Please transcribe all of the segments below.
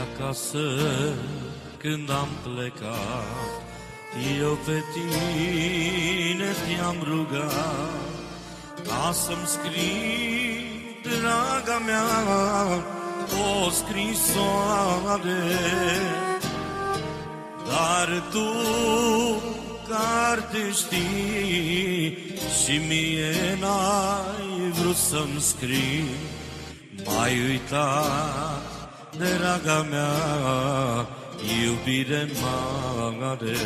Acasă când am plecat, eu pe tine te-am rugat ca să-mi scrii, draga mea, o scrisoare. Dar tu, carte știi, și mie n-ai vrut să-mi scrii. M-ai uitat, draga mea, iubire mare.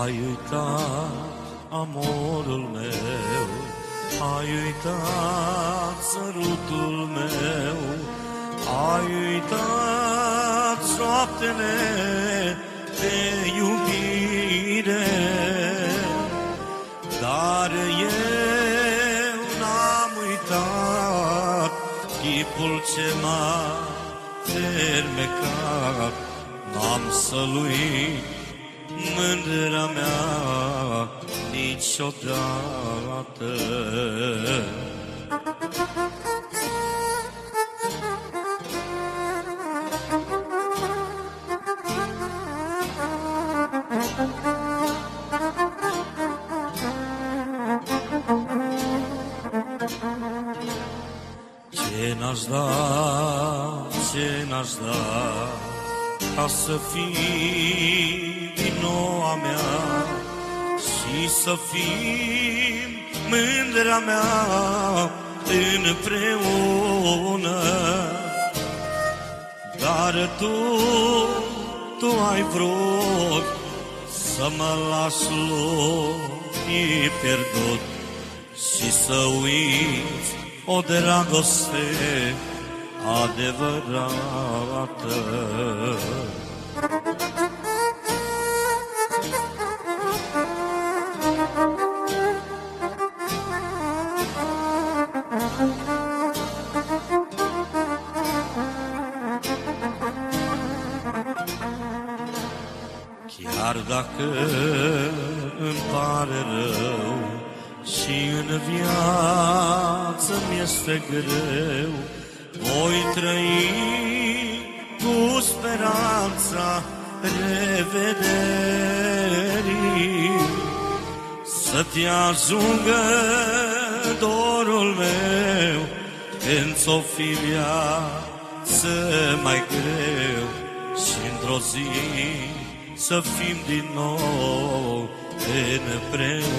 Ai uitat amorul meu, ai uitat sărutul meu, ai uitat șoaptele de iubire. Dar eu n-am uitat chipul ce m-a fermecat. N-am săluit mândra mea niciodată. Ce n-aș da, ce n-aș da, ca să fii din nou a mea și să fim mândra mea împreună. Dar tu ai vrut să mă lași lumii pierdut și să uiți o dragoste adevărată. Chiar dacă îmi pare rău și în viață mi-este greu, voi trăi cu speranța revederii. Să te ajungă dorul meu când ți-o fi viață mai greu și într-o zi să fim din nou împreună.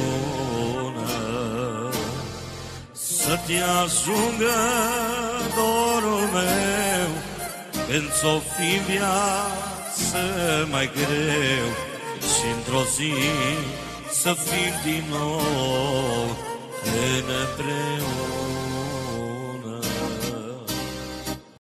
Să te ajungă dorul meu când ți-o fi viață mai greu și într-o zi să fim din nou împreună.